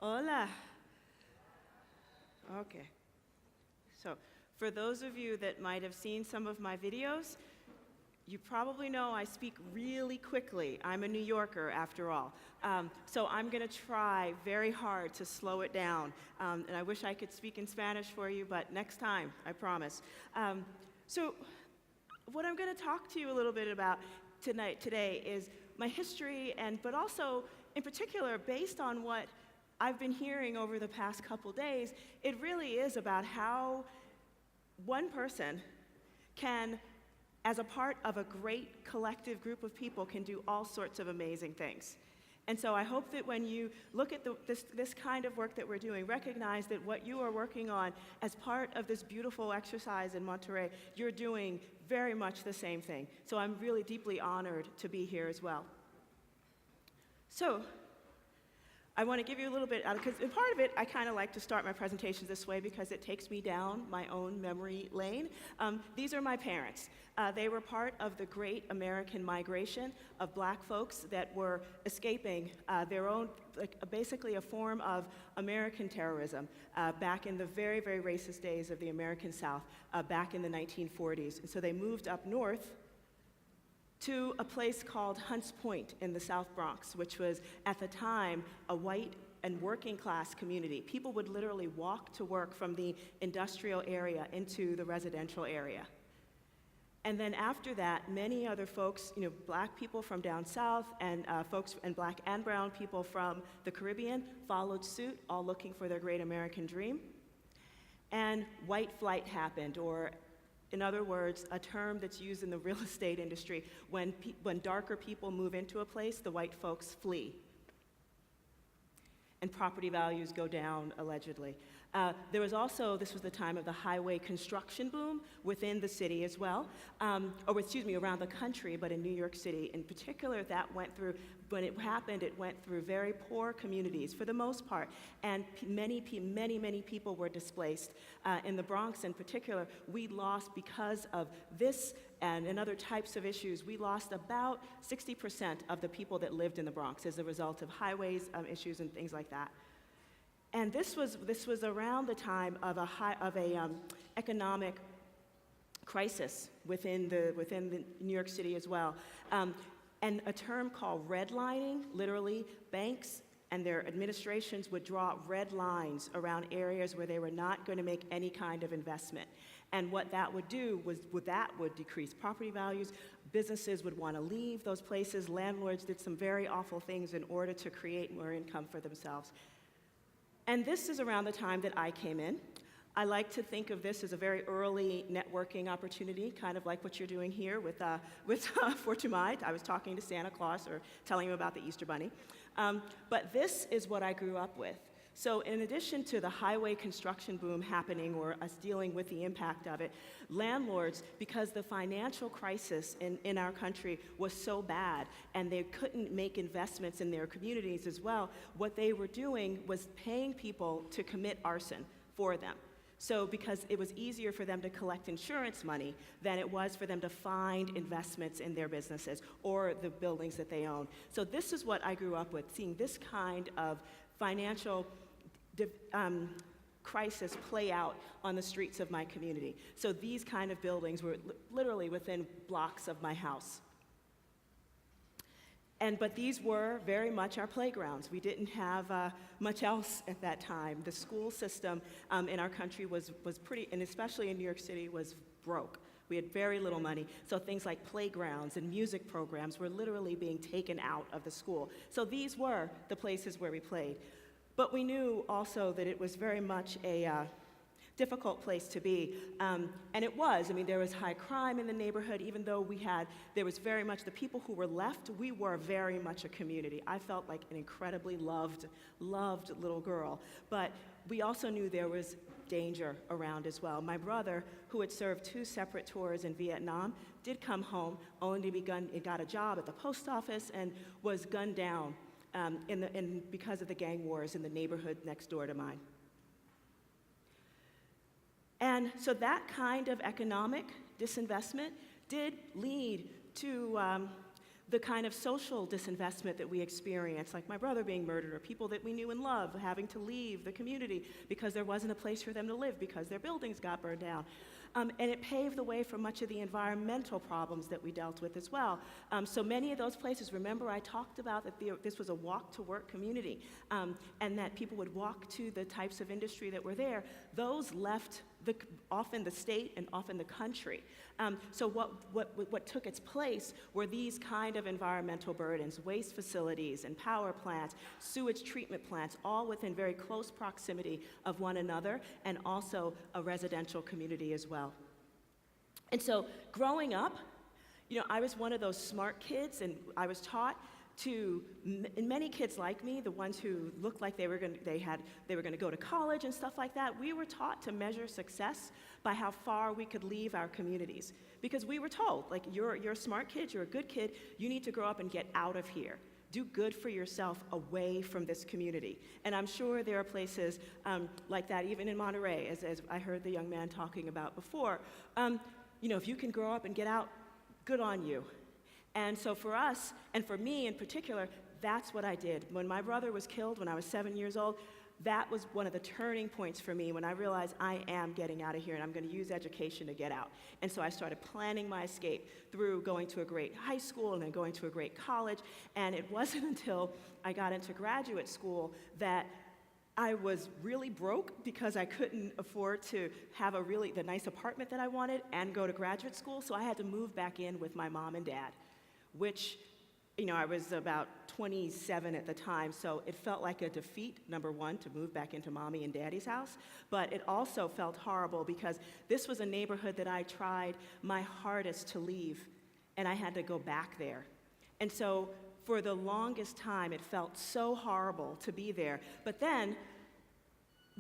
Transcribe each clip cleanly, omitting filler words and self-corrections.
Hola. Okay. So, for those of you that might have seen some of my videos, you probably know I speak really quickly. I'm a New Yorker, after all. So I'm going to try very hard to slow it down. And I wish I could speak in Spanish for you, but next time, I promise. So what I'm going to talk to you a little bit about today is my history, but also, in particular, based on what I've been hearing over the past couple days, it really is about how one person can, as a part of a great collective group of people, can do all sorts of amazing things. And so I hope that when you look at this kind of work that we're doing, recognize that what you are working on as part of this beautiful exercise in Monterey, you're doing very much the same thing. So I'm really deeply honored to be here as well. So I want to give you a little bit, because in part of it, I kind of like to start my presentations this way because it takes me down my own memory lane. These are my parents. They were part of the great American migration of black folks that were escaping their own, basically a form of American terrorism back in the very, very racist days of the American South, back in the 1940s. And so they moved up north to a place called Hunts Point in the South Bronx, which was, at the time, a white and working class community. People would literally walk to work from the industrial area into the residential area. And then after that, many other folks, black people from down south and folks and black and brown people from the Caribbean followed suit, all looking for their great American dream. And white flight happened, or in other words, a term that's used in the real estate industry. When darker people move into a place, the white folks flee. And property values go down, allegedly. There was also, this was the time of the highway construction boom within the city as well, around the country, but in New York City in particular, that went through, when it happened, it went through very poor communities for the most part, and many people were displaced. In the Bronx in particular, we lost, because of this and other types of issues, we lost about 60% of the people that lived in the Bronx as a result of highways issues and things like that. And this was around the time of a economic crisis within the New York City as well, and a term called redlining. Literally, banks and their administrations would draw red lines around areas where they were not going to make any kind of investment. And what that would do was that would decrease property values. Businesses would want to leave those places. Landlords did some very awful things in order to create more income for themselves. And this is around the time that I came in. I like to think of this as a very early networking opportunity, kind of like what you're doing here with ForoMty. I was talking to Santa Claus or telling him about the Easter Bunny. But this is what I grew up with. So in addition to the highway construction boom happening, or us dealing with the impact of it, landlords, because the financial crisis in our country was so bad and they couldn't make investments in their communities as well, what they were doing was paying people to commit arson for them. So because it was easier for them to collect insurance money than it was for them to find investments in their businesses or the buildings that they own. So this is what I grew up with, seeing this kind of financial crisis play out on the streets of my community. So these kind of buildings were literally within blocks of my house. But these were very much our playgrounds. We didn't have much else at that time. The school system in our country was pretty, and especially in New York City, was broke. We had very little money, so things like playgrounds and music programs were literally being taken out of the school. So these were the places where we played. But we knew also that it was very much a difficult place to be, and it was. I mean, there was high crime in the neighborhood, even though there was very much, the people who were left, we were very much a community. I felt like an incredibly loved little girl, but we also knew there was danger around as well. My brother, who had served 2 separate tours in Vietnam, did come home only to got a job at the post office and was gunned down because of the gang wars in the neighborhood next door to mine. And so that kind of economic disinvestment did lead to the kind of social disinvestment that we experience, like my brother being murdered, or people that we knew and loved having to leave the community because there wasn't a place for them to live because their buildings got burned down. And it paved the way for much of the environmental problems that we dealt with as well. So many of those places, remember I talked about that this was a walk-to-work community, and that people would walk to the types of industry that were there. Those left often the state and often the country. So what took its place were these kind of environmental burdens, waste facilities and power plants, sewage treatment plants, all within very close proximity of one another, and also a residential community as well. And so growing up, I was one of those smart kids, and I was taught and many kids like me, the ones who looked like they were going to go to college and stuff like that, we were taught to measure success by how far we could leave our communities. Because we were told, like, you're a smart kid, you're a good kid, you need to grow up and get out of here. Do good for yourself away from this community. And I'm sure there are places like that, even in Monterey, as I heard the young man talking about before. If you can grow up and get out, good on you. And so for us, and for me in particular, that's what I did. When my brother was killed when I was 7 years old, that was one of the turning points for me when I realized I am getting out of here and I'm going to use education to get out. And so I started planning my escape through going to a great high school and then going to a great college. And it wasn't until I got into graduate school that I was really broke because I couldn't afford to have the nice apartment that I wanted and go to graduate school. So I had to move back in with my mom and dad, which, I was about 27 at the time, so it felt like a defeat, number one, to move back into mommy and daddy's house, but it also felt horrible because this was a neighborhood that I tried my hardest to leave, and I had to go back there. And so for the longest time, it felt so horrible to be there. But then,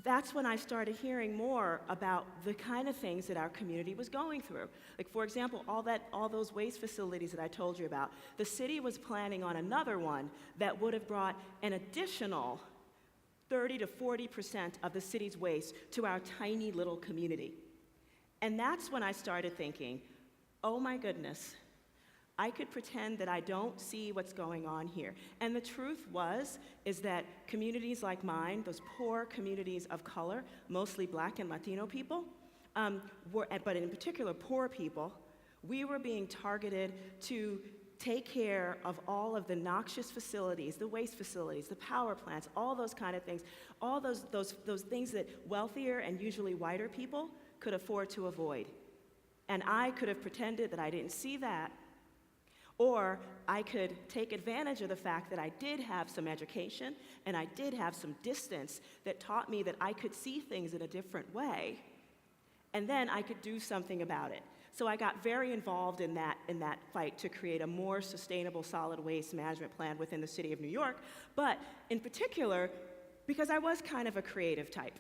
that's when I started hearing more about the kind of things that our community was going through. Like, for example, all those waste facilities that I told you about. The city was planning on another one that would have brought an additional 30 to 40% of the city's waste to our tiny little community. And that's when I started thinking, oh my goodness, I could pretend that I don't see what's going on here. And the truth is that communities like mine, those poor communities of color, mostly Black and Latino people, but in particular poor people, we were being targeted to take care of all of the noxious facilities, the waste facilities, the power plants, all those kind of things, all those things that wealthier and usually whiter people could afford to avoid. And I could have pretended that I didn't see that. Or I could take advantage of the fact that I did have some education and I did have some distance that taught me that I could see things in a different way, and then I could do something about it. So I got very involved in that fight to create a more sustainable solid waste management plan within the city of New York, but in particular, because I was kind of a creative type.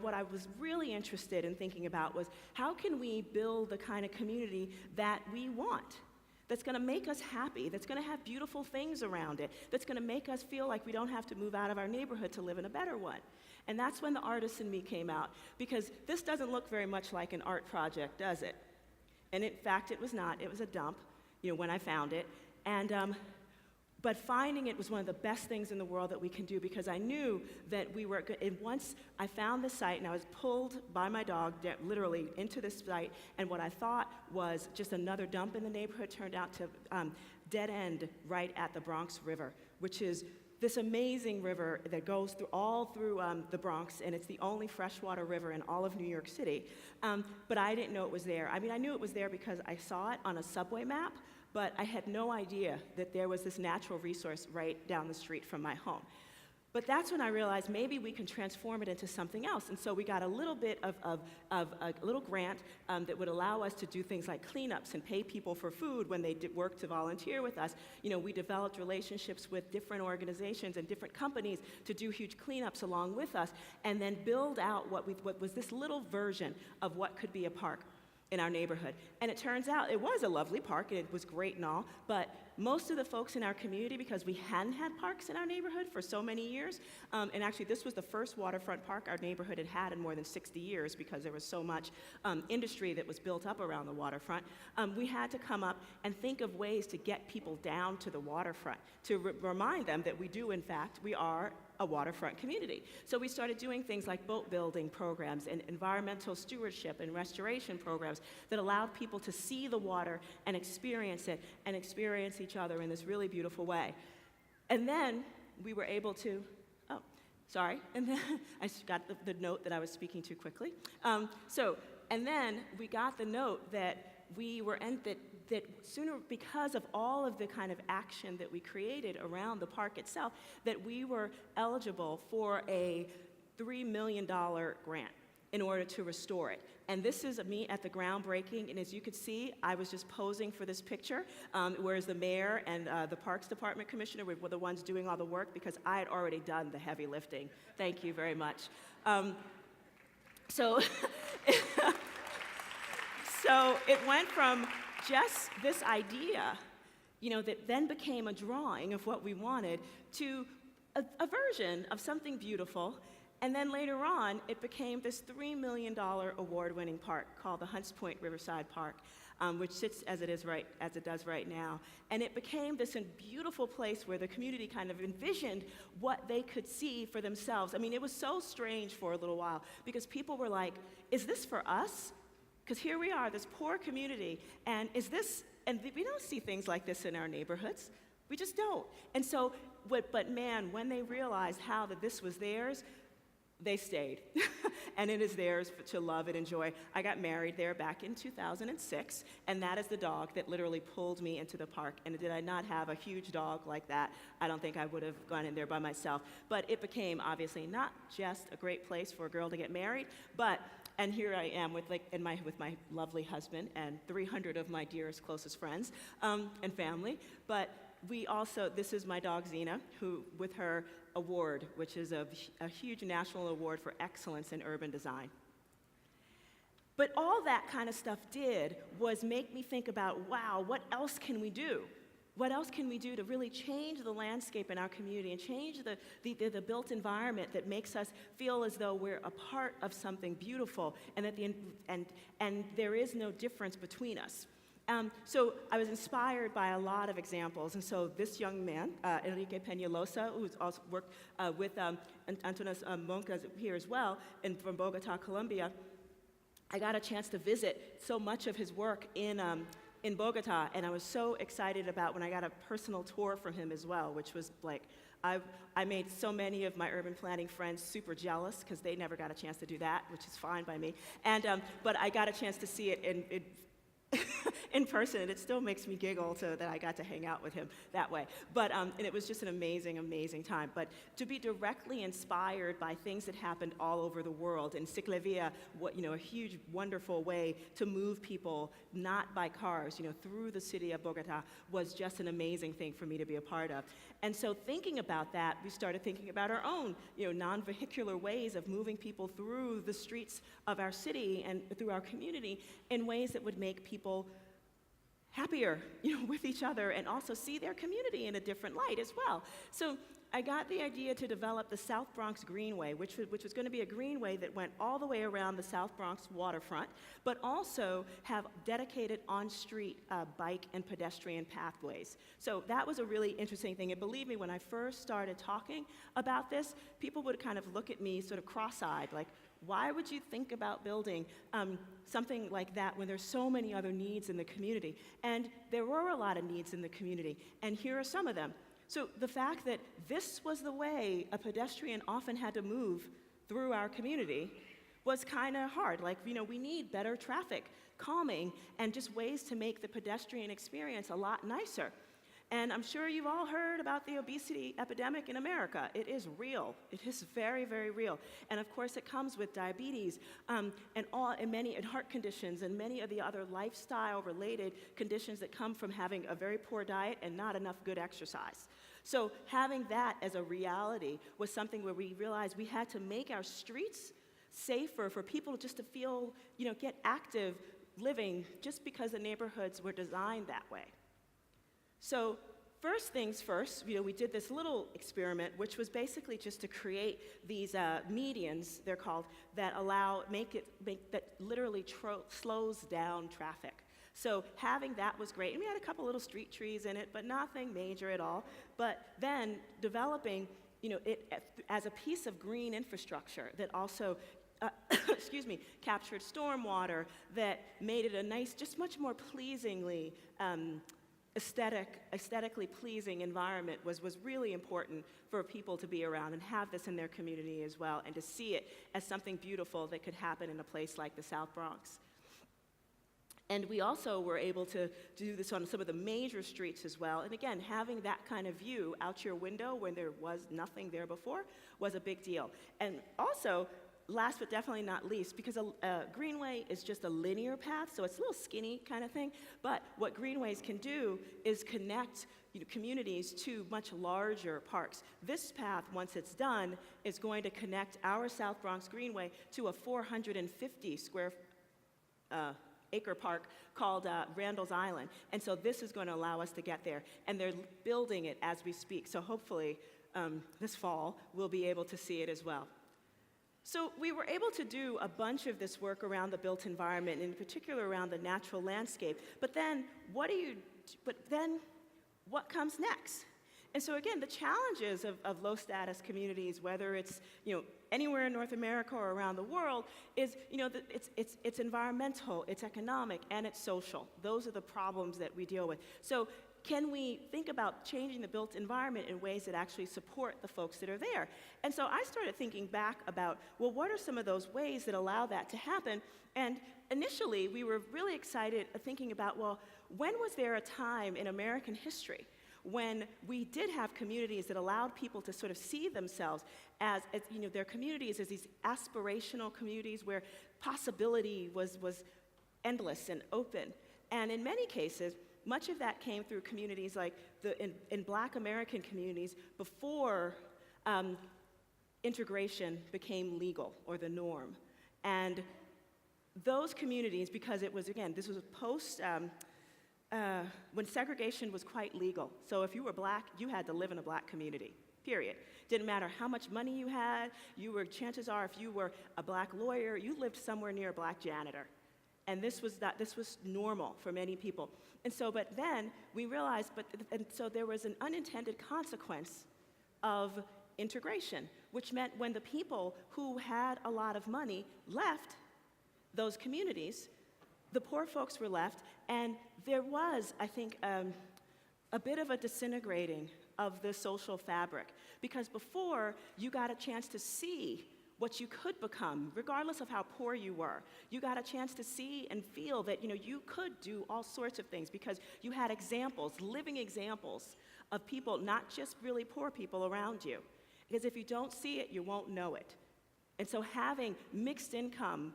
What I was really interested in thinking about was, how can we build the kind of community that we want? That's going to make us happy, that's going to have beautiful things around it, that's going to make us feel like we don't have to move out of our neighborhood to live in a better one. And that's when the artist in me came out, because this doesn't look very much like an art project, does it? And in fact, it was not. It was a dump, when I found it. But finding it was one of the best things in the world that we can do, because I knew that we were good. And once I found the site, and I was pulled by my dog literally into this site, and what I thought was just another dump in the neighborhood turned out to dead end right at the Bronx River, which is this amazing river that goes all through the Bronx, and it's the only freshwater river in all of New York City. But I didn't know it was there. I mean, I knew it was there because I saw it on a subway map, but I had no idea that there was this natural resource right down the street from my home. But that's when I realized maybe we can transform it into something else. And so we got a little bit of a little grant that would allow us to do things like cleanups and pay people for food when they did work to volunteer with us. We developed relationships with different organizations and different companies to do huge cleanups along with us, and then build out what was this little version of what could be a park. in our neighborhood. And it turns out it was a lovely park, and it was great and all, but most of the folks in our community, because we hadn't had parks in our neighborhood for so many years, and actually this was the first waterfront park our neighborhood had had in more than 60 years because there was so much industry that was built up around the waterfront, we had to come up and think of ways to get people down to the waterfront, to remind them that we do, in fact, we are a waterfront community. So we started doing things like boat building programs and environmental stewardship and restoration programs that allowed people to see the water and experience it and experience each other in this really beautiful way. And then we were able to, and then I got the note that I was speaking too quickly. And then we got the note that we were, that sooner, because of all of the kind of action that we created around the park itself, that we were eligible for a $3 million grant in order to restore it. And this is me at the groundbreaking, and as you could see, I was just posing for this picture, whereas the mayor and the Parks Department commissioner were the ones doing all the work because I had already done the heavy lifting. Thank you very much. So it went from just this idea, that then became a drawing of what we wanted, to a version of something beautiful. And then later on, it became this $3 million award-winning park called the Hunts Point Riverside Park, which sits as it does right now. And it became this beautiful place where the community kind of envisioned what they could see for themselves. I mean, it was so strange for a little while because people were like, is this for us? Because here we are, this poor community, and we don't see things like this in our neighborhoods. We just don't. And so, but man, when they realized how that this was theirs, they stayed. And it is theirs to love and enjoy. I got married there back in 2006, and that is the dog that literally pulled me into the park. And did I not have a huge dog like that, I don't think I would have gone in there by myself. But it became, obviously, not just a great place for a girl to get married, and here I am with my lovely husband and 300 of my dearest, closest friends and family. But this is my dog Xena, who, with her award, which is a huge national award for excellence in urban design. But all that kind of stuff did was make me think about, wow, what else can we do? What else can we do to really change the landscape in our community and change the built environment that makes us feel as though we're a part of something beautiful and that and there is no difference between us? So I was inspired by a lot of examples, and so this young man, Enrique Peñalosa, who's also worked with Antonis Moncas here as well, and from Bogota, Colombia, I got a chance to visit so much of his work in Bogota, and I was so excited about when I got a personal tour from him as well, which was like, I made so many of my urban planning friends super jealous because they never got a chance to do that, which is fine by me. But I got a chance to see it in person, and it still makes me giggle that I got to hang out with him that way. But and it was just an amazing, amazing time. But to be directly inspired by things that happened all over the world, in Ciclavia, a huge, wonderful way to move people, not by cars, through the city of Bogota, was just an amazing thing for me to be a part of. And so thinking about that, we started thinking about our own, non-vehicular ways of moving people through the streets of our city and through our community in ways that would make people happier, with each other, and also see their community in a different light as well. So I got the idea to develop the South Bronx Greenway, which was going to be a greenway that went all the way around the South Bronx waterfront, but also have dedicated on-street bike and pedestrian pathways. So that was a really interesting thing. And believe me, when I first started talking about this, people would kind of look at me sort of cross-eyed, like, why would you think about building something like that when there's so many other needs in the community? And there were a lot of needs in the community, and here are some of them. So the fact that this was the way a pedestrian often had to move through our community was kind of hard. Like, we need better traffic calming and just ways to make the pedestrian experience a lot nicer. And I'm sure you've all heard about the obesity epidemic in America. It is real. It is very, very real. And of course, it comes with diabetes and many heart conditions and many of the other lifestyle-related conditions that come from having a very poor diet and not enough good exercise. So having that as a reality was something where we realized we had to make our streets safer for people just to feel, get active living just because the neighborhoods were designed that way. So first things first, we did this little experiment, which was basically just to create these medians, they're called, that that literally slows down traffic. So having that was great. And we had a couple little street trees in it, but nothing major at all. But then developing it as a piece of green infrastructure that also captured stormwater, that made it a nice, just much more pleasingly aesthetically pleasing environment was really important for people to be around and have this in their community as well, and to see it as something beautiful that could happen in a place like the South Bronx. And we also were able to do this on some of the major streets as well. And again, having that kind of view out your window when there was nothing there before was a big deal. And also, last but definitely not least, because a greenway is just a linear path, so it's a little skinny kind of thing, but what greenways can do is connect communities to much larger parks. This path, once it's done, is going to connect our South Bronx Greenway to a 450 square acre park called Randall's Island. And so this is going to allow us to get there. And they're building it as we speak, so hopefully this fall we'll be able to see it as well. So we were able to do a bunch of this work around the built environment, in particular around the natural landscape. But then what comes next? And so again, the challenges of low status communities, whether it's anywhere in North America or around the world, is it's environmental, it's economic, and it's social. Those are the problems that we deal with. So can we think about changing the built environment in ways that actually support the folks that are there? And so I started thinking back about, well, what are some of those ways that allow that to happen? And initially, we were really excited thinking about, well, when was there a time in American history when we did have communities that allowed people to sort of see themselves as their communities as these aspirational communities where possibility was endless and open? And in many cases, much of that came through communities like in Black American communities before integration became legal or the norm. And those communities, because it was, again, this was post, when segregation was quite legal. So if you were Black, you had to live in a Black community, period. Didn't matter how much money you had, chances are if you were a Black lawyer, you lived somewhere near a Black janitor. And this was normal for many people. And so, but then we realized, and so there was an unintended consequence of integration, which meant when the people who had a lot of money left those communities, the poor folks were left, and there was, I think, a bit of a disintegrating of the social fabric. Because before, you got a chance to see what you could become, regardless of how poor you were. You got a chance to see and feel that you could do all sorts of things because you had examples, living examples of people, not just really poor people around you. Because if you don't see it, you won't know it. And so having mixed income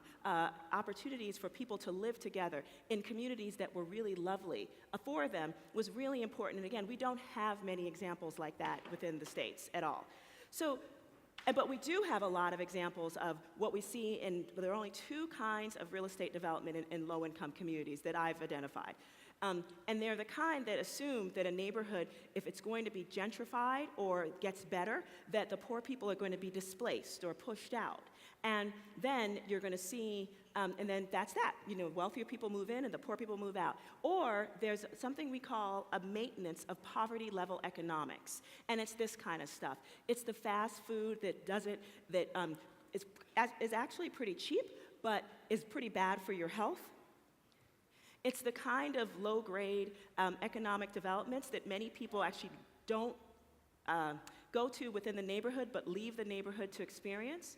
opportunities for people to live together in communities that were really lovely for them was really important. And again, we don't have many examples like that within the States at all. So, but we do have a lot of examples of what we see there are only two kinds of real estate development in low-income communities that I've identified. And they're the kind that assume that a neighborhood, if it's going to be gentrified or gets better, that the poor people are going to be displaced or pushed out. And then you're going to see, and then that's that. Wealthier people move in and the poor people move out. Or there's something we call a maintenance of poverty-level economics. And it's this kind of stuff. It's the fast food that is actually pretty cheap, but is pretty bad for your health. It's the kind of low-grade economic developments that many people actually don't go to within the neighborhood, but leave the neighborhood to experience.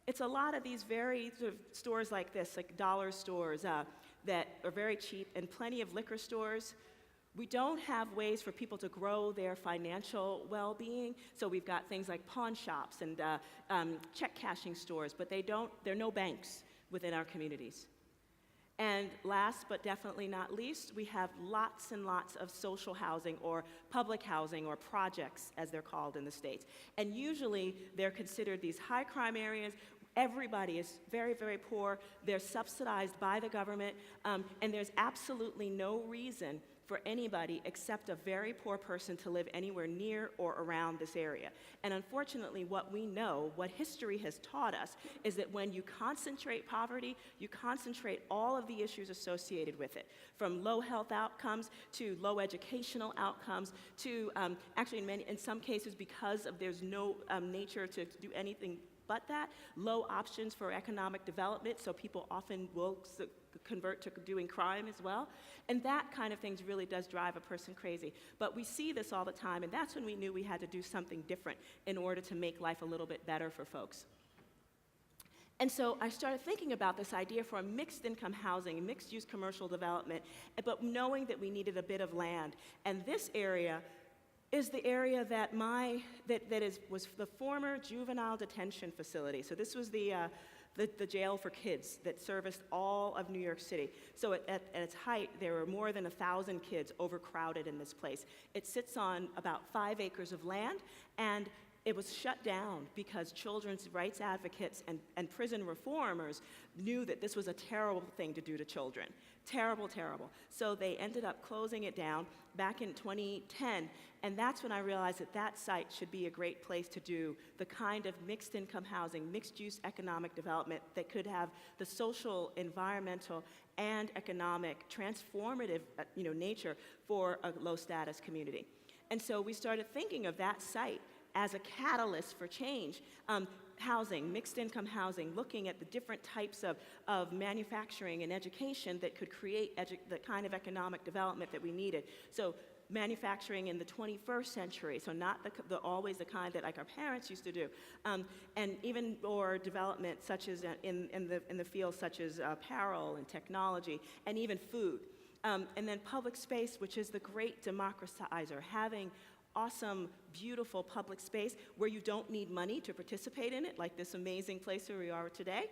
It's a lot of these very sort of stores like this, like dollar stores that are very cheap, and plenty of liquor stores. We don't have ways for people to grow their financial well-being, so we've got things like pawn shops and check cashing stores, but there are no banks within our communities. And last but definitely not least, we have lots and lots of social housing or public housing or projects, as they're called in the States. And usually they're considered these high crime areas, Everybody is very, very poor. They're subsidized by the government, and there's absolutely no reason for anybody except a very poor person to live anywhere near or around this area. And unfortunately, what we know, what history has taught us, is that when you concentrate poverty, you concentrate all of the issues associated with it, from low health outcomes to low educational outcomes to, actually in some cases, because of there's no nature to do anything but that, low options for economic development, so people often will convert to doing crime as well. And that kind of things really does drive a person crazy. But we see this all the time, and that's when we knew we had to do something different in order to make life a little bit better for folks. And so I started thinking about this idea for a mixed income housing, mixed use commercial development, but knowing that we needed a bit of land. And this area is the area that was the former juvenile detention facility. So this was the jail for kids that serviced all of New York City. So at its height, there were more than 1,000 kids overcrowded in this place. It sits on about 5 acres of land, and it was shut down because children's rights advocates and prison reformers knew that this was a terrible thing to do to children. Terrible, terrible. So they ended up closing it down back in 2010, and that's when I realized that that site should be a great place to do the kind of mixed income housing, mixed use economic development that could have the social, environmental, and economic transformative nature for a low status community. And so we started thinking of that site as a catalyst for change. Housing, mixed income housing, looking at the different types of manufacturing and education that could create the kind of economic development that we needed. So manufacturing in the 21st century, so not always the kind that like our parents used to do, and even more development such as in the fields such as apparel and technology and even food. And then public space, which is the great democratizer, having awesome, beautiful public space where you don't need money to participate in it, like this amazing place where we are today.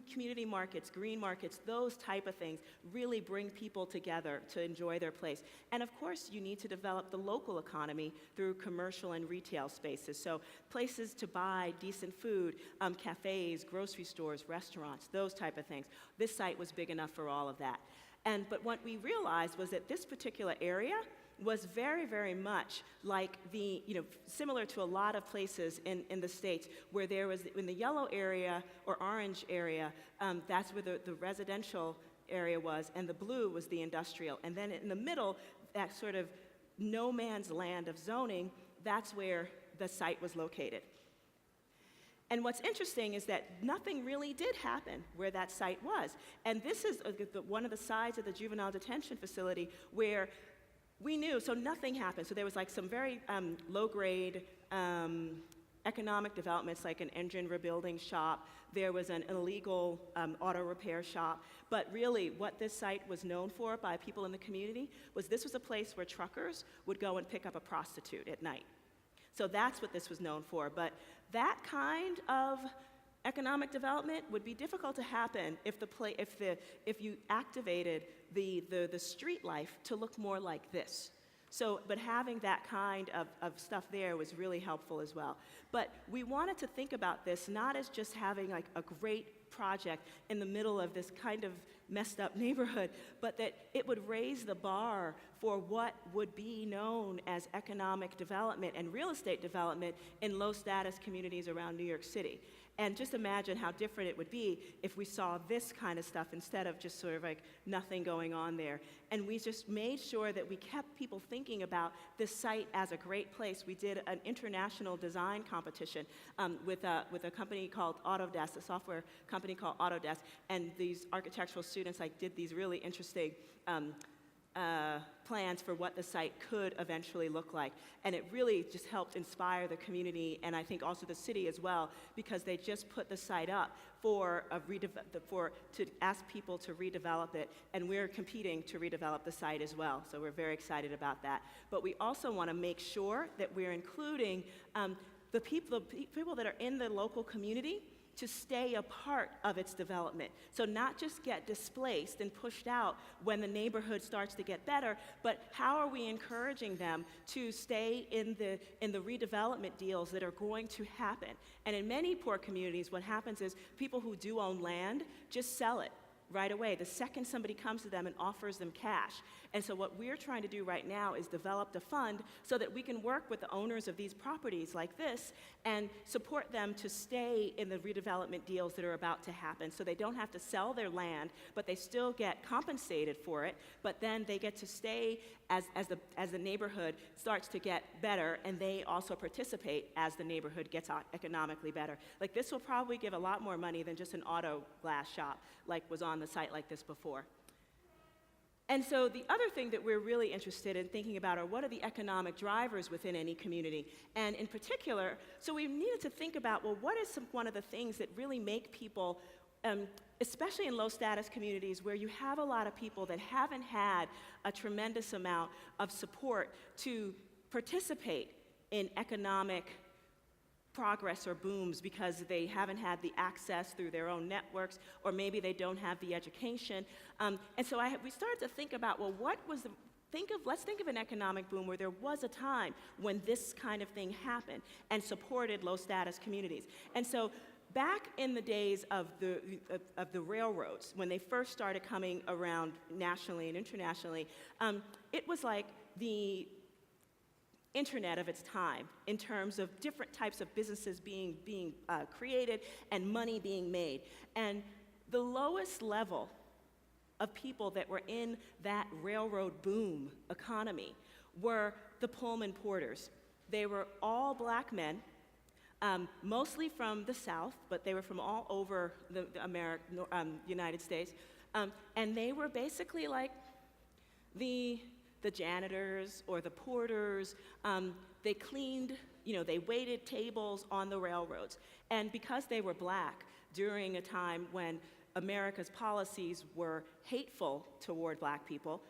Community markets, green markets, those type of things really bring people together to enjoy their place. And of course, you need to develop the local economy through commercial and retail spaces. So places to buy decent food, cafes, grocery stores, restaurants, those type of things. This site was big enough for all of that. But what we realized was that this particular area was very, very much like similar to a lot of places in the States where there was, in the yellow area or orange area, that's where the residential area was, and the blue was the industrial. And then in the middle, that sort of no man's land of zoning, that's where the site was located. And what's interesting is that nothing really did happen where that site was. And this is one of the sides of the juvenile detention facility where we knew, so nothing happened. So there was like some very low-grade economic developments, like an engine rebuilding shop. There was an illegal auto repair shop. But really, what this site was known for by people in the community was this was a place where truckers would go and pick up a prostitute at night. So that's what this was known for. But that kind of economic development would be difficult to happen if you activated the street life to look more like this. So, but having that kind of stuff there was really helpful as well. But we wanted to think about this not as just having like a great project in the middle of this kind of messed up neighborhood, but that it would raise the bar for what would be known as economic development and real estate development in low status communities around New York City. And just imagine how different it would be if we saw this kind of stuff instead of just sort of like nothing going on there. And we just made sure that we kept people thinking about this site as a great place. We did an international design competition with a company called Autodesk, a software company called Autodesk, and these architectural students did these really interesting plans for what the site could eventually look like. And it really just helped inspire the community, and I think also the city as well, because they just put the site up to ask people to redevelop it, and we're competing to redevelop the site as well. So we're very excited about that. But we also want to make sure that we're including the people that are in the local community to stay a part of its development. So not just get displaced and pushed out when the neighborhood starts to get better, but how are we encouraging them to stay in the redevelopment deals that are going to happen? And in many poor communities, what happens is people who do own land just sell it right away, the second somebody comes to them and offers them cash. And so what we're trying to do right now is develop the fund so that we can work with the owners of these properties like this and support them to stay in the redevelopment deals that are about to happen, so they don't have to sell their land, but they still get compensated for it, but then they get to stay as the neighborhood starts to get better, and they also participate as the neighborhood gets economically better. Like, this will probably give a lot more money than just an auto glass shop like was on the site like this before. And so the other thing that we're really interested in thinking about are what are the economic drivers within any community. And in particular, so we needed to think about, well, what is one of the things that really make people, especially in low status communities where you have a lot of people that haven't had a tremendous amount of support to participate in economic progress or booms because they haven't had the access through their own networks, or maybe they don't have the education. And so we started to think about, well, let's think of an economic boom where there was a time when this kind of thing happened and supported low status communities. And so back in the days of the railroads, when they first started coming around nationally and internationally, it was like the internet of its time in terms of different types of businesses being created and money being made. And the lowest level of people that were in that railroad boom economy were the Pullman porters. They were all black men, mostly from the South, but they were from all over the United States. And they were basically like the janitors or the porters. They cleaned, they waited tables on the railroads. And because they were black during a time when America's policies were hateful toward black people,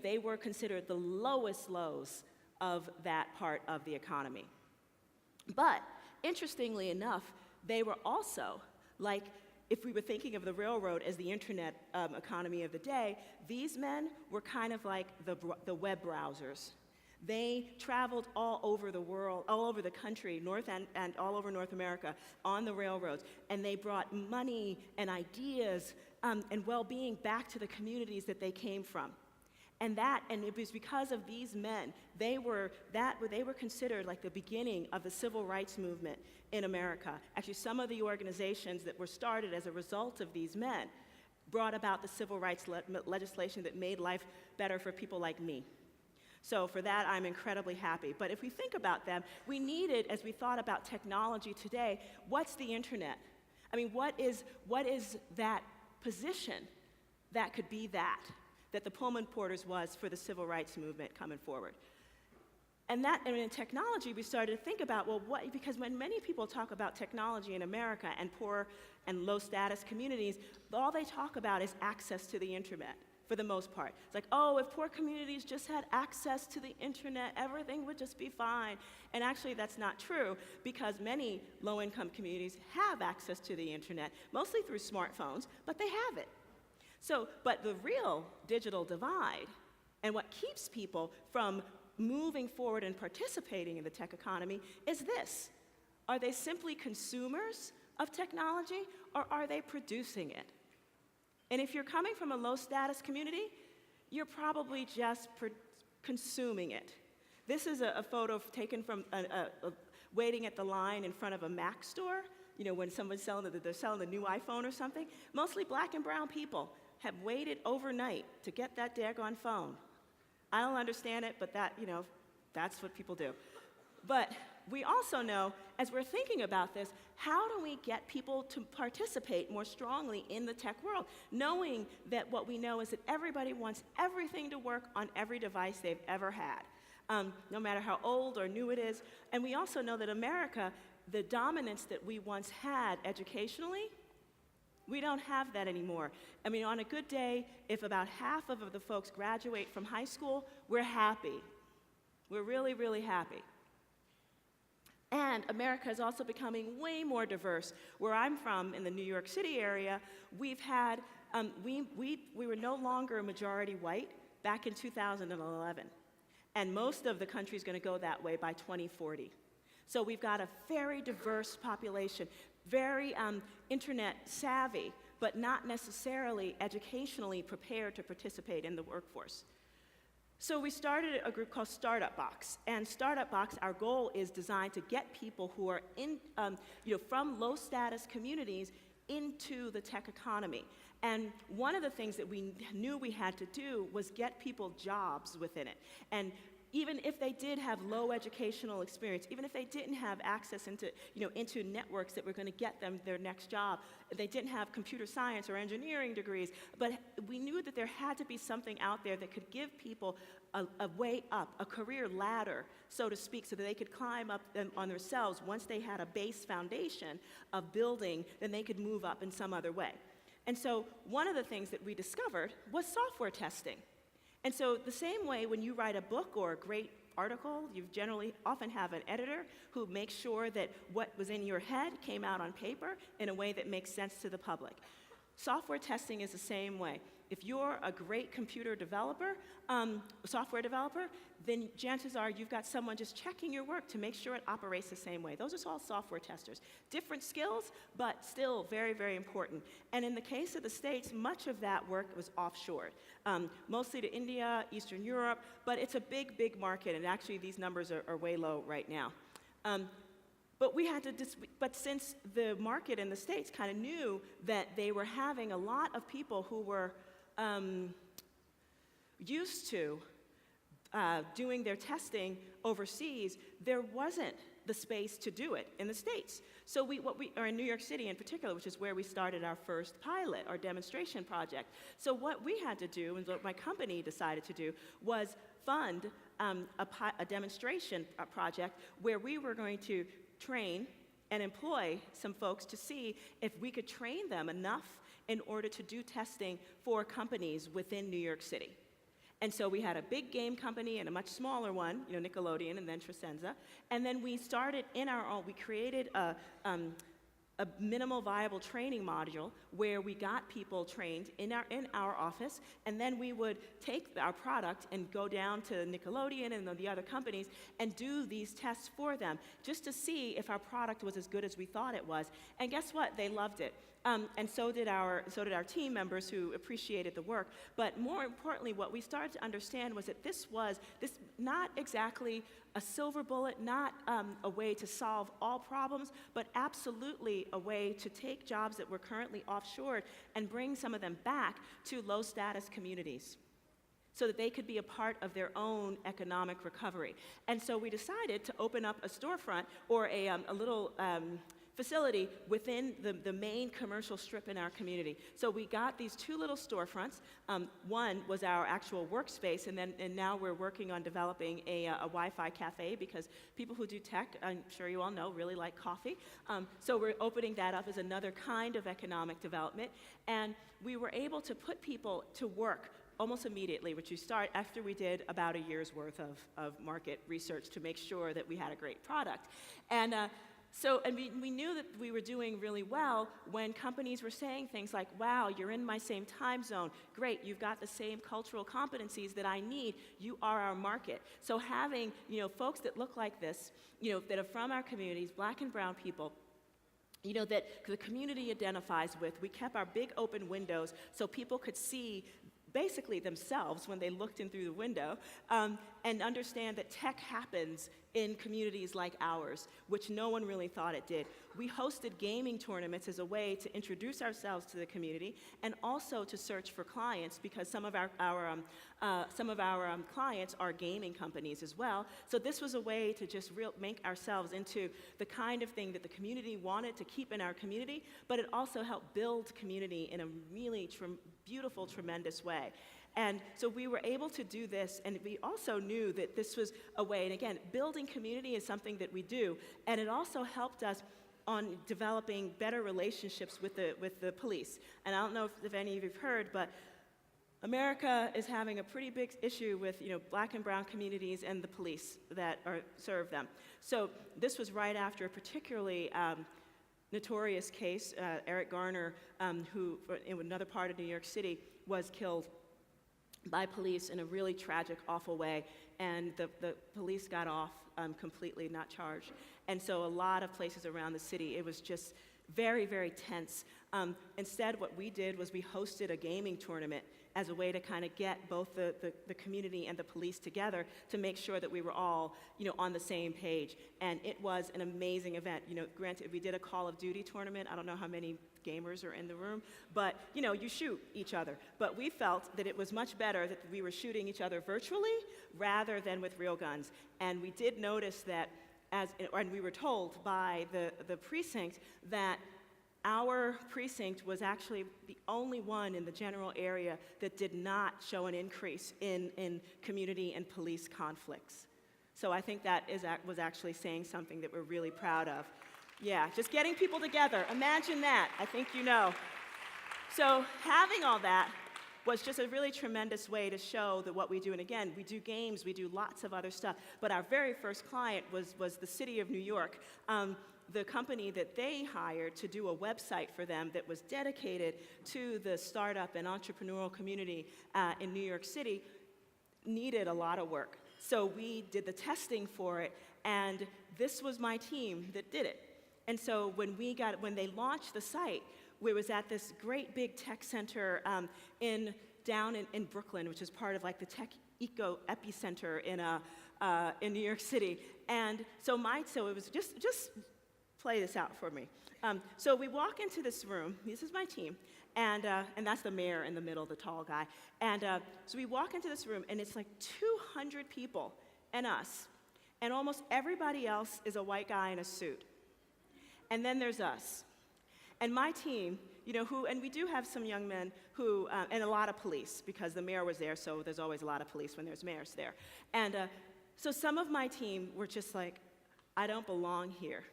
they were considered the lowest lows of that part of the economy. But interestingly enough, they were also, like, if we were thinking of the railroad as the internet economy of the day, these men were kind of like the web browsers. They traveled all over the world, all over the country, north and all over North America, on the railroads, and they brought money and ideas and well-being back to the communities that they came from. And it was because of these men, they were considered like the beginning of the civil rights movement in America. Actually, some of the organizations that were started as a result of these men brought about the civil rights legislation that made life better for people like me. So for that, I'm incredibly happy. But if we think about them, we needed, as we thought about technology today, what's the internet? I mean, what is that position that could be that the Pullman Porters was for the civil rights movement coming forward? And in technology, we started to think about, well, because when many people talk about technology in America and poor and low status communities, all they talk about is access to the internet, for the most part. It's like, oh, if poor communities just had access to the internet, everything would just be fine. And actually, that's not true, because many low-income communities have access to the internet, mostly through smartphones, but they have it. So, but the real digital divide, and what keeps people from moving forward and participating in the tech economy, is this. Are they simply consumers of technology, or are they producing it? And if you're coming from a low-status community, you're probably just consuming it. This is a photo taken from waiting at the line in front of a Mac store, when someone's they're selling the new iPhone or something. Mostly black and brown people have waited overnight to get that daggone phone. I don't understand it, but that's what people do. But we also know, as we're thinking about this, how do we get people to participate more strongly in the tech world, knowing that what we know is that everybody wants everything to work on every device they've ever had, no matter how old or new it is. And we also know that America, the dominance that we once had educationally, we don't have that anymore. I mean, on a good day, if about half of the folks graduate from high school, we're happy. We're really, really happy. And America is also becoming way more diverse. Where I'm from, in the New York City area, we've had, we were no longer a majority white back in 2011. And most of the country is going to go that way by 2040. So we've got a very diverse population, very internet savvy, but not necessarily educationally prepared to participate in the workforce. So we started a group called Startup Box, and Startup Box, our goal is designed to get people who are from low-status communities into the tech economy. And one of the things that we knew we had to do was get people jobs within it. And even if they did have low educational experience, even if they didn't have access into networks that were going to get them their next job, they didn't have computer science or engineering degrees, but we knew that there had to be something out there that could give people a way up, a career ladder, so to speak, so that they could climb up on themselves. Once they had a base foundation of building, then they could move up in some other way. And so one of the things that we discovered was software testing. And so the same way when you write a book or a great article, you generally often have an editor who makes sure that what was in your head came out on paper in a way that makes sense to the public. Software testing is the same way. If you're a great computer developer, software developer, then chances are you've got someone just checking your work to make sure it operates the same way. Those are all software testers. Different skills, but still very, very important. And in the case of the States, much of that work was offshored, mostly to India, Eastern Europe, but it's a big, big market, and actually these numbers are way low right now. But since the market in the States kind of knew that they were having a lot of people who were used to doing their testing overseas, there wasn't the space to do it in the States. So or in New York City in particular, which is where we started our first pilot, our demonstration project. So what we had to do, and what my company decided to do, was fund a demonstration project where we were going to train and employ some folks to see if we could train them enough in order to do testing for companies within New York City. And so we had a big game company and a much smaller one, Nickelodeon and then Transformación. And then we started we created a minimal viable training module where we got people trained in our office, and then we would take our product and go down to Nickelodeon and the other companies and do these tests for them just to see if our product was as good as we thought it was. And guess what? They loved it. And so did our team members who appreciated the work. But more importantly, what we started to understand was that this not exactly a silver bullet, not a way to solve all problems, but absolutely a way to take jobs that were currently offshored and bring some of them back to low-status communities so that they could be a part of their own economic recovery. And so we decided to open up a storefront or a little facility within the main commercial strip in our community. So we got these two little storefronts. One was our actual workspace, and now we're working on developing a Wi-Fi cafe because people who do tech, I'm sure you all know, really like coffee. So we're opening that up as another kind of economic development. And we were able to put people to work almost immediately, which we start after we did about a year's worth of market research to make sure that we had a great product. And we knew that we were doing really well when companies were saying things like, wow, you're in my same time zone. Great, you've got the same cultural competencies that I need. You are our market. So having, folks that look like this, that are from our communities, black and brown people, that the community identifies with, we kept our big open windows so people could see basically themselves when they looked in through the window, and understand that tech happens in communities like ours, which no one really thought it did. We hosted gaming tournaments as a way to introduce ourselves to the community and also to search for clients, because some of our clients are gaming companies as well. So this was a way to just make ourselves into the kind of thing that the community wanted to keep in our community, but it also helped build community in a really beautiful, tremendous way. And so we were able to do this, and we also knew that this was a way, and again, building community is something that we do, and it also helped us on developing better relationships with the police. And I don't know if any of you have heard, but America is having a pretty big issue with, black and brown communities and the police that serve them. So this was right after a particularly notorious case. Eric Garner, who in another part of New York City was killed by police in a really tragic, awful way, and the police got off completely, not charged. And so a lot of places around the city, it was just very, very tense. Instead, what we did was we hosted a gaming tournament as a way to kind of get both the community and the police together to make sure that we were all, on the same page. And it was an amazing event. Granted, we did a Call of Duty tournament. I don't know how many gamers are in the room, but, you shoot each other. But we felt that it was much better that we were shooting each other virtually rather than with real guns. And we did notice that, and we were told by the precinct that our precinct was actually the only one in the general area that did not show an increase in community and police conflicts. So I think that was actually saying something that we're really proud of. Yeah, just getting people together. Imagine that. I think you know. So having all that was just a really tremendous way to show that what we do. And again, we do games, we do lots of other stuff. But our very first client was the city of New York. The company that they hired to do a website for them that was dedicated to the startup and entrepreneurial community in New York City needed a lot of work. So we did the testing for it, and this was my team that did it. And so when they launched the site, we was at this great big tech center down in Brooklyn, which is part of like the tech eco epicenter in New York City. And so it was just play this out for me. So we walk into this room. This is my team, and that's the mayor in the middle, the tall guy. And so we walk into this room, and it's like 200 people and us, and almost everybody else is a white guy in a suit. And then there's us. And my team, and we do have some young men who, and a lot of police, because the mayor was there, so there's always a lot of police when there's mayors there. And so some of my team were just like, I don't belong here.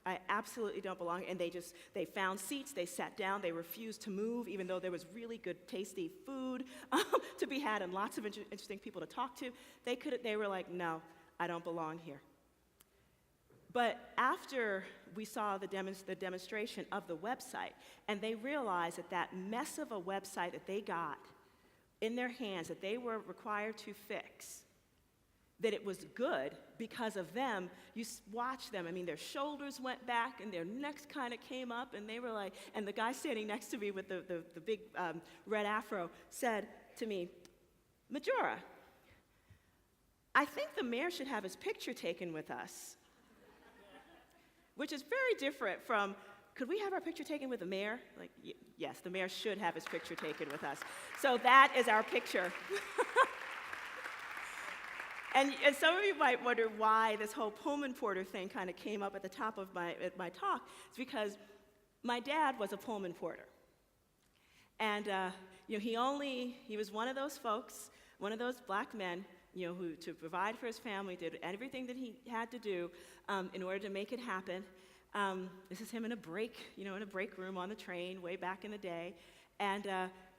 I absolutely don't belong. And they found seats, they sat down, they refused to move, even though there was really good, tasty food to be had and lots of interesting people to talk to. They were like, no, I don't belong here. But after we saw the demonstration of the website, and they realized that mess of a website that they got in their hands, that they were required to fix, that it was good because of them. You watch them, their shoulders went back and their necks kind of came up, and they were like, and the guy standing next to me with the big red afro said to me, Majora, I think the mayor should have his picture taken with us. Which is very different from, could we have our picture taken with the mayor? Like, yes, the mayor should have his picture taken with us. So that is our picture. And some of you might wonder why this whole Pullman Porter thing kind of came up at the top of my talk. It's because my dad was a Pullman Porter. And he was one of those folks, one of those black men, who to provide for his family did everything that he had to do in order to make it happen. This is him in a break room on the train way back in the day, and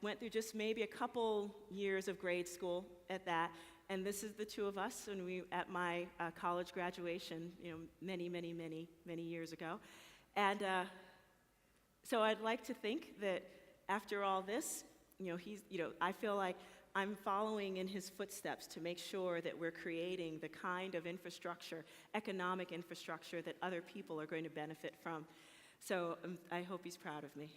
went through just maybe a couple years of grade school at that. And this is the two of us at my college graduation, many, many, many, many years ago. And so I'd like to think that after all this, I feel like I'm following in his footsteps to make sure that we're creating the kind of infrastructure, economic infrastructure, that other people are going to benefit from. So I hope he's proud of me.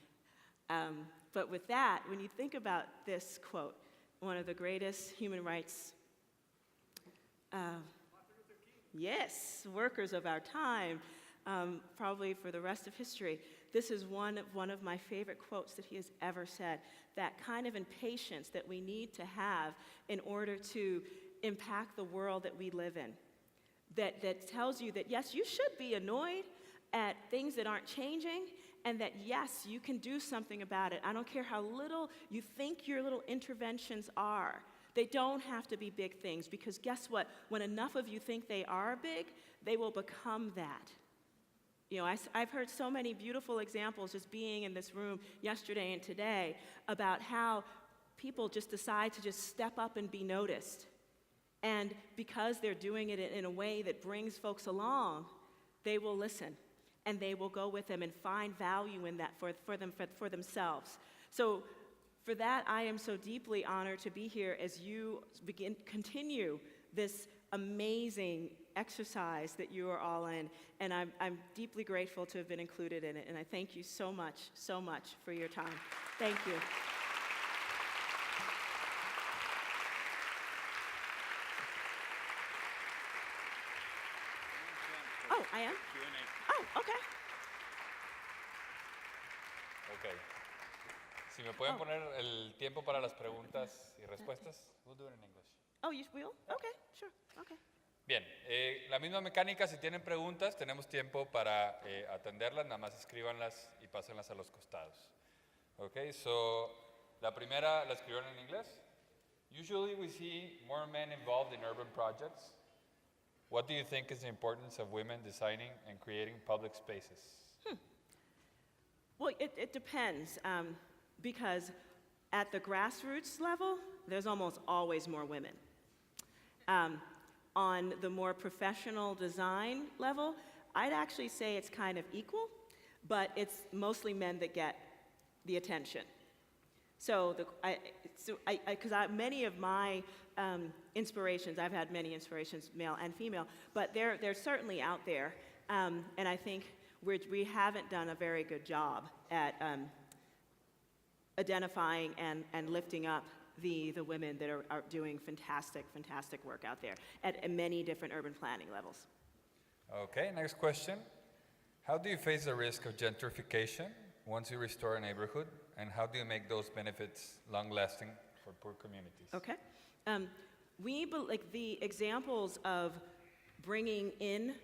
But with that, when you think about this quote, one of the greatest human rights workers of our time, probably for the rest of history. This is one of my favorite quotes that he has ever said, that kind of impatience that we need to have in order to impact the world that we live in, that tells you that, yes, you should be annoyed at things that aren't changing, and that, yes, you can do something about it. I don't care how little you think your little interventions are. They don't have to be big things, because guess what? When enough of you think they are big, they will become that. I've heard so many beautiful examples just being in this room yesterday and today about how people just decide to just step up and be noticed. And because they're doing it in a way that brings folks along, they will listen and they will go with them and find value in that for themselves. So for that, I am so deeply honored to be here as you continue this amazing exercise that you are all in. And I'm deeply grateful to have been included in it. And I thank you so much for your time. Thank you. Oh, I am? Oh, okay. Ok. Si me pueden poner el tiempo para las preguntas y respuestas. We'll do it in English. Oh, you will? Okay, sure, okay. Bien, la misma mecánica, si tienen preguntas, tenemos tiempo para atenderlas, nada más escríbanlas y pásenlas a los costados. Ok, so, la primera la escribieron en inglés. Usually we see more men involved in urban projects. What do you think is the importance of women designing and creating public spaces? Well, it depends, because at the grassroots level, there's almost always more women. On the more professional design level, I'd actually say it's kind of equal, but it's mostly men that get the attention. So, many of my inspirations, I've had many inspirations, male and female, but they're certainly out there, and I think we haven't done a very good job at identifying and lifting up the women that are doing fantastic work out there at many different urban planning levels. Okay, next question. How do you face the risk of gentrification once you restore a neighborhood, and how do you make those benefits long-lasting for poor communities? Okay. The examples of bringing in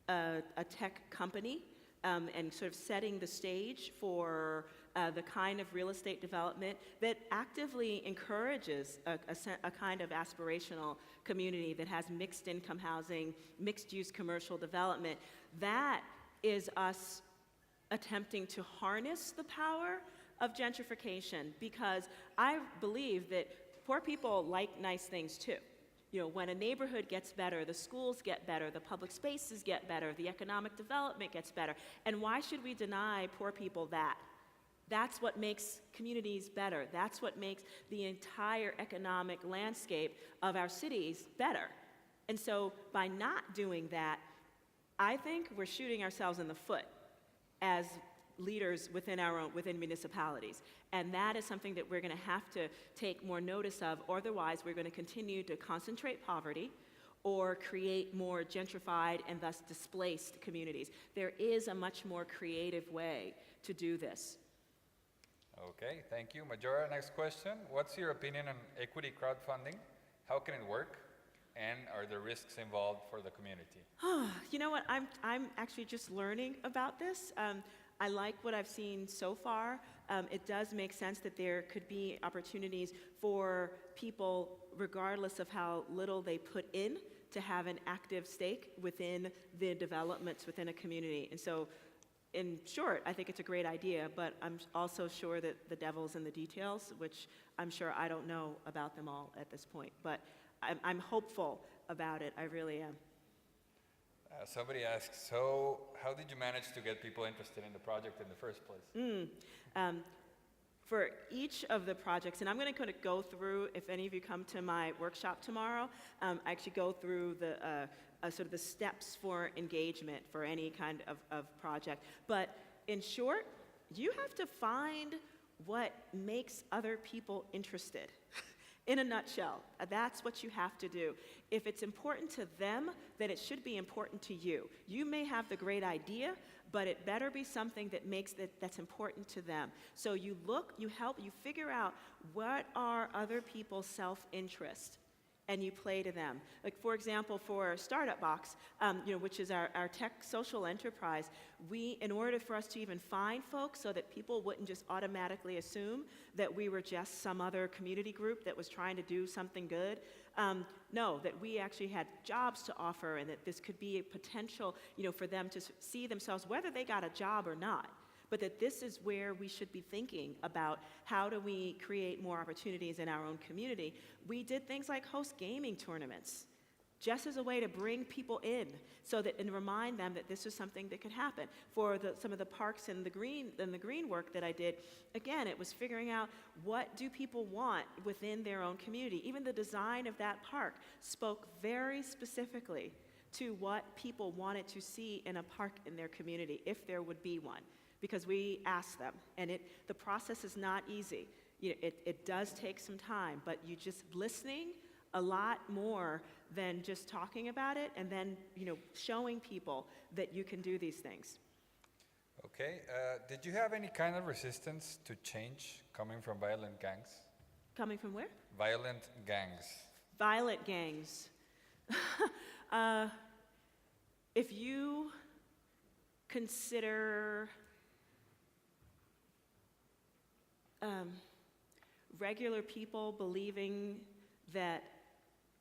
a tech company and sort of setting the stage for the kind of real estate development that actively encourages a kind of aspirational community that has mixed income housing, mixed use commercial development. That is us attempting to harness the power of gentrification, because I believe that poor people like nice things too. You know, when a neighborhood gets better, the schools get better, the public spaces get better, the economic development gets better. And why should we deny poor people that? That's what makes communities better. That's what makes the entire economic landscape of our cities better. And so by not doing that, I think we're shooting ourselves in the foot as leaders within municipalities. And that is something that we're going to have to take more notice of, otherwise we're going to continue to concentrate poverty or create more gentrified and thus displaced communities. There is a much more creative way to do this. Okay, thank you. Majora, next question. What's your opinion on equity crowdfunding? How can it work? And are there risks involved for the community? You know what, I'm actually just learning about this. I like what I've seen so far. It does make sense that there could be opportunities for people, regardless of how little they put in, to have an active stake within the developments within a community. And so, in short, I think it's a great idea, but I'm also sure that the devil's in the details, which I'm sure I don't know about them all at this point. But I'm hopeful about it, I really am. Somebody asks, so how did you manage to get people interested in the project in the first place? For each of the projects, and I'm going to kind of go through, if any of you come to my workshop tomorrow, I actually go through the sort of the steps for engagement for any kind of project. But in short, you have to find what makes other people interested. In a nutshell, that's what you have to do. If it's important to them, then it should be important to you. You may have the great idea, but it better be something that that's important to them. So you figure out what are other people's self-interest, and you play to them. Like, for example, for Startup Box, which is our tech social enterprise, in order for us to even find folks so that people wouldn't just automatically assume that we were just some other community group that was trying to do something good, that we actually had jobs to offer, and that this could be a potential, for them to see themselves, whether they got a job or not, but that this is where we should be thinking about how do we create more opportunities in our own community. We did things like host gaming tournaments, just as a way to bring people in so that, and remind them that this is something that could happen. For some of the parks and the green work that I did, again, it was figuring out what do people want within their own community. Even the design of that park spoke very specifically to what people wanted to see in a park in their community, if there would be one, because we asked them. And the process is not easy. It does take some time, but you just listening a lot more than just talking about it, and then showing people that you can do these things. Okay, did you have any kind of resistance to change coming from violent gangs? Coming from where? Violent gangs. Violent gangs. If you consider regular people believing that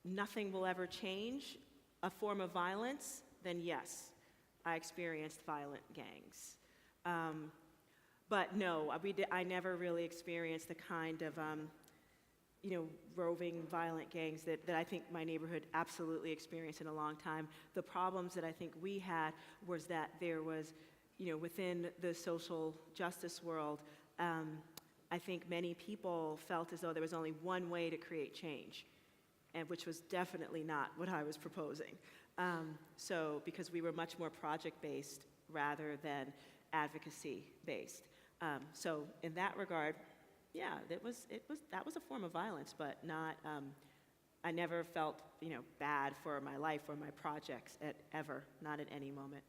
nothing will ever change a form of violence, then yes, I experienced violent gangs. But no, I never really experienced the kind of roving violent gangs that I think my neighborhood absolutely experienced in a long time. The problems that I think we had was that there was, within the social justice world, I think many people felt as though there was only one way to create change, and which was definitely not what I was proposing. So because we were much more project-based rather than advocacy-based. So in that regard, yeah, that was a form of violence, but not. I never felt bad for my life or my projects ever, not at any moment.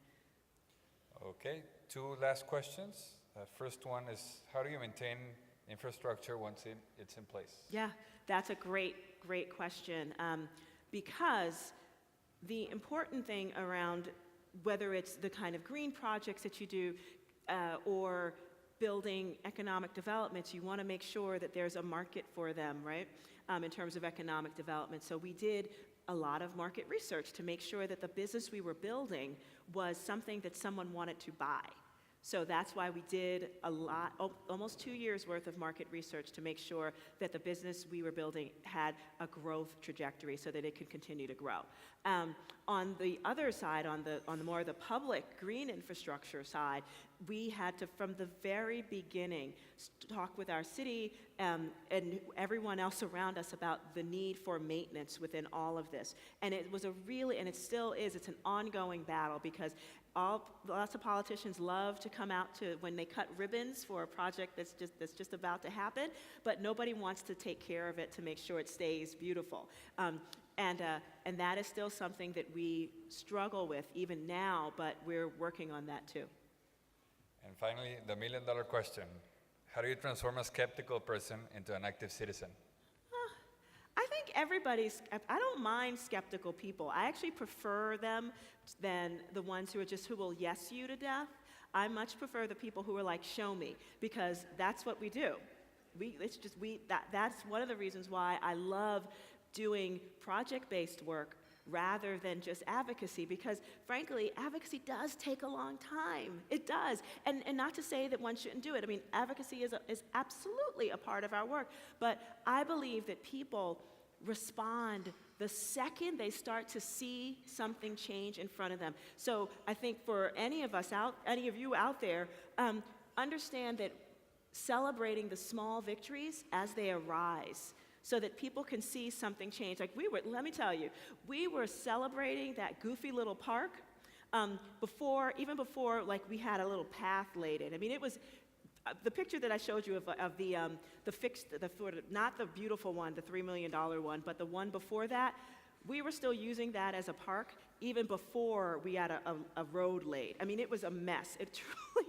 Okay, 2 last questions. First one is, how do you maintain infrastructure once it's in place? Yeah, that's a great question. Because the important thing around whether it's the kind of green projects that you do or building economic developments, you want to make sure that there's a market for them, right? In terms of economic development. So we did a lot of market research to make sure that the business we were building was something that someone wanted to buy. So that's why we did almost 2 years worth of market research to make sure that the business we were building had a growth trajectory so that it could continue to grow. On the other side, on the more the public green infrastructure side, we had to, from the very beginning, talk with our city and everyone else around us about the need for maintenance within all of this. And it was and it still is, it's an ongoing battle because lots of politicians love to come out to when they cut ribbons for a project that's just about to happen, but nobody wants to take care of it to make sure it stays beautiful. And that is still something that we struggle with even now, but we're working on that too. And finally, the $1 million question. How do you transform a skeptical person into an active citizen? I think I don't mind skeptical people. I actually prefer them than the ones who will yes you to death. I much prefer the people who are like, show me, because that's what we do. That's one of the reasons why I love doing project-based work rather than just advocacy, because frankly, advocacy does take a long time. It does. And not to say that one shouldn't do it. I mean, advocacy is absolutely a part of our work, but I believe that people respond the second they start to see something change in front of them. So I think for any of you out there, understand that celebrating the small victories as they arise, so that people can see something change. Like let me tell you, we were celebrating that goofy little park even before like we had a little path laid in. I mean, it was the picture that I showed you of the fixed, not the beautiful one, the $3 million one, but the one before that. We were still using that as a park even before we had a road laid. I mean, it was a mess. It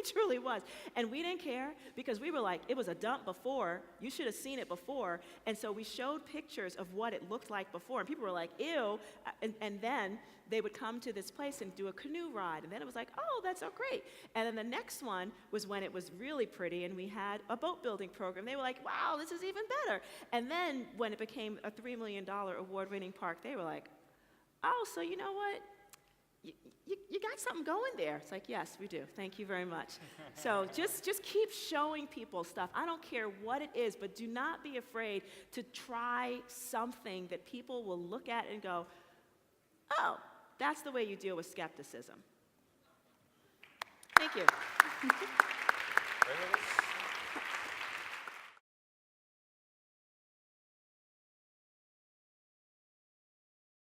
truly was. And we didn't care because we were like, it was a dump before. You should have seen it before. And so we showed pictures of what it looked like before. And people were like, ew. And then they would come to this place and do a canoe ride. And then it was like, oh, that's so great. And then the next one was when it was really pretty and we had a boat building program. They were like, wow, this is even better. And then when it became a $3 million award-winning park, they were like, oh, so you know what? you got something going there. It's like, yes, we do. Thank you very much. So just keep showing people stuff. I don't care what it is, but do not be afraid to try something that people will look at and go, oh, that's the way you deal with skepticism. Thank you.